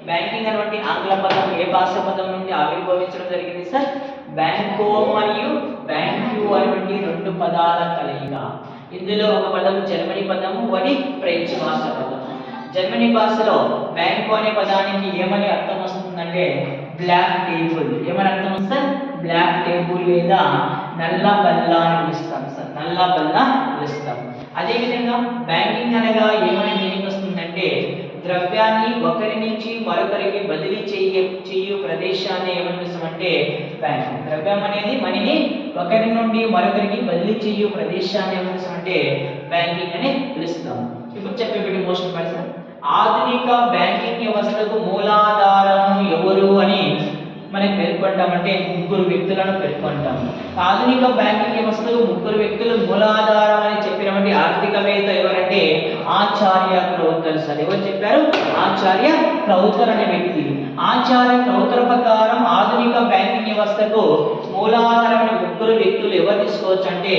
Banking అనేటువంటి ఆంగ్ల పదం ఏ భాష పదం నుండి ఆవిర్భవించడం జరిగింది సార్? బ్యాంకో మరియు బ్యాంక్యూ అనేటువంటి రెండు పదాల కలయిక. ఇందులో ఒక పదం జర్మనీ పదము, ఒకటి ఫ్రెంచ్ భాష పదం. జర్మనీ భాషలో బ్యాంకు అనే పదానికి ఏమని అర్థం వస్తుందంటే బ్లాక్ టేబుల్. ఏమని అర్థం వస్తుంది? బ్లాక్ టేబుల్ లేదా నల్ల బల్ల అని పిలుస్తాం సార్. నల్ల బల్ల పిలుస్తాం. అదేవిధంగా బ్యాంకింగ్ అనగా ఏమని మీనింగ్ వస్తుందంటే ద్రవ్యాన్ని ఒకరి నుంచి మరొకరికి బదిలీ చేయు ప్రదేశాన్ని ఏమని పిలుస్తామంటే బ్యాంక్. ద్రవ్యం అనేది మనీని ఒకరి నుండి మరొకరికి బదిలీ చేయు ప్రదేశాన్ని ఏమని పిలుస్తామంటే బ్యాంకింగ్ అని పిలుస్తాం. ఇప్పుడు చెప్పేటువంటి మోస్ట్ పర్సన్ ఆధునిక బ్యాంకింగ్ వ్యవస్థకు మూలాధారము ఎవరు అని మనం పేర్కొంటామంటే ముగ్గురు వ్యక్తులను పేర్కొంటాం. ఆధునిక బ్యాంకింగ్ వ్యవస్థకు ముగ్గురు వ్యక్తులు మూలాధారం అని చెప్పినటువంటి ఆర్థికవేత్త ఎవరంటే ఆచార్య క్రౌథర్ సార్. ఎవరు చెప్పారు? ఆచార్య క్రౌథర్ అనే వ్యక్తి. ఆచార్య క్రౌథర్ ప్రకారం ఆధునిక బ్యాంకింగ్ వ్యవస్థకు మూలాధారమైన ముగ్గురు వ్యక్తులు ఎవరు తీసుకోవచ్చు అంటే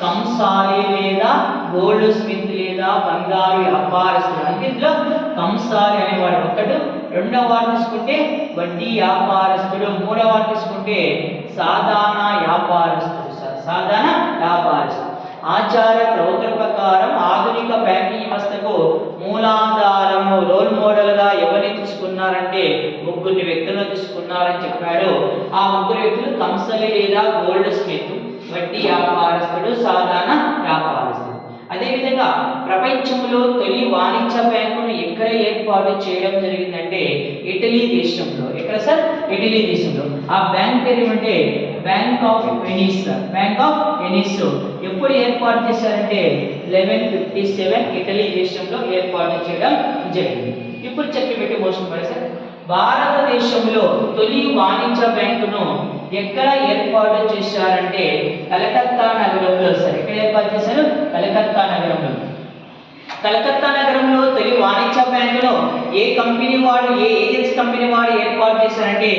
కంసాలి లేదా గోల్డ్ స్మిత్ లేదా బంగారు వ్యాపారస్తులు. అంటే ఇందులో కంసాలి అనేవాడు ఒకడు, రెండవ వాడు తీసుకుంటే వడ్డీ వ్యాపారస్తుడు, మూడవ వాడు తీసుకుంటే సాధారణ వ్యాపారస్తుడు. సాధారణ వ్యాపారస్తుడు. ఆచార్య క్రౌథర్ ప్రకారం ఆధునిక బ్యాంకింగ్ వ్యవస్థకు మూలాధారము రోల్ మోడల్ గా ఎవరిని తీసుకున్నారంటే ముగ్గురు వ్యక్తులను తీసుకున్నారని చెప్పాడు. ఆ ముగ్గురు వ్యక్తులు కంసాలి లేదా గోల్డ్ స్మిత్, వడ్డీ వ్యాపారస్తుడు, సాధారణ వ్యాపారస్తుడు. అదేవిధంగా ప్రపంచంలో తొలి వాణిజ్య బ్యాంకును ఎక్కడ ఏర్పాటు చేయడం జరిగిందంటే ఇటలీ దేశంలో. ఎక్కడ సార్? ఇటలీ దేశంలో. ఆ బ్యాంక్ పేరు ఏమంటే bank of Venice. Bank of Venice ఎప్పుడు ఏర్పాటు చేశారంటే 1157 ఇటలీ దేశంలో ఏర్పాటు చేయడం జరిగింది. ఇప్పుడు చెప్పి మోషన్ పడేసారు. భారతదేశంలో తొలి వాణిజ్య బ్యాంకును ఎక్కడ ఏర్పాటు చేశారంటే కలకత్తా నగరంలో సార్. ఎక్కడ ఏర్పాటు చేశారు? కలకత్తా నగరంలో. కలకత్తా నగరంలో తొలి వాణిజ్య బ్యాంకును ఏ కంపెనీ వాడు, ఏ ఏజెన్సీ కంపెనీ వాడు ఏర్పాటు చేశారంటే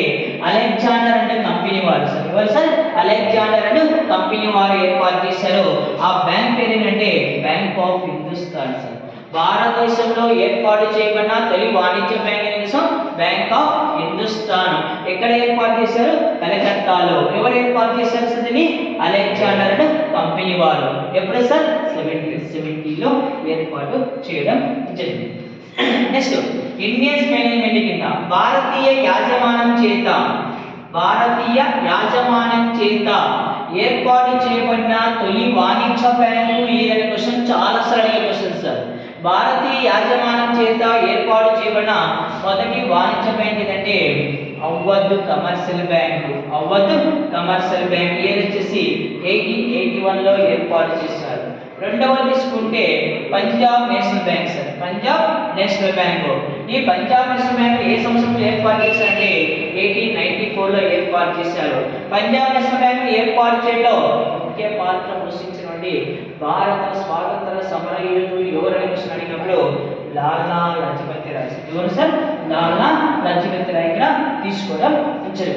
అలెగ్జాండర్ అంటే కంపెనీ వాడు సార్. ఎవరు సార్? అలెగ్జాండర్ అంటే కంపెనీ వారు ఏర్పాటు చేశారు. ఆ బ్యాంక్ పేరు ఏంటంటే బ్యాంక్ ఆఫ్ హిందుస్థాన్ సార్. భారతదేశంలో ఏర్పాటు చేయబడిన తొలి వాణిజ్య బ్యాంక్ బ్యాంక్ ఆఫ్ హిందుస్థాన్. ఎక్కడ ఏర్పాటు చేశారు? కలకత్తాలో. ఎవరు ఏర్పాటు చేశారు సార్ దీన్ని? అలెగ్జాండర్ కంపెనీ వారు. ఎప్పుడు సార్? 1770లో ఏర్పాటు చేయడం జరిగింది. నెక్స్ట్ ఇండియన్స్ మేనేజ్మెంట్ కింద భారతీయ యాజమాన్యం చేత ఏర్పాటు చేయబడిన తొలి వాణిజ్య బ్యాంకు ఏదైనా క్వశ్చన్ చాలా సరళ క్వశ్చన్ సార్. భారతీయ యాజమాన్యం చేత ఏర్పాటు చేయబడిన మొదటి వాణిజ్య బ్యాంక్ ఏదంటే Awadh commercial bank. Awadh commercial bank ఏది వచ్చేసి 1881లో ఏర్పాటు చేశారు. రెండవది తీసుకుంటే Punjab national bank sir. Punjab national bank. ఈ పంజాబ్ నేషనల్ బ్యాంక్ ఏ సంవత్సరంలో ఏర్పాటు చేశారంటే 1894లో ఏర్పాటు చేశారు. పంజాబ్ నేషనల్ బ్యాంక్ ఏర్పాటు చేయడంలో ముఖ్య పాత్ర పోషించినటువంటి భారత స్వాతంత్ర సమరయోధుడు ఎవరని క్వశ్చన్ అడిగినప్పుడు లాలా లజపతి రాయ్. ఎవరు సార్? లాలా లజపతి రాయ్ ఇక్కడ తీసుకోవడం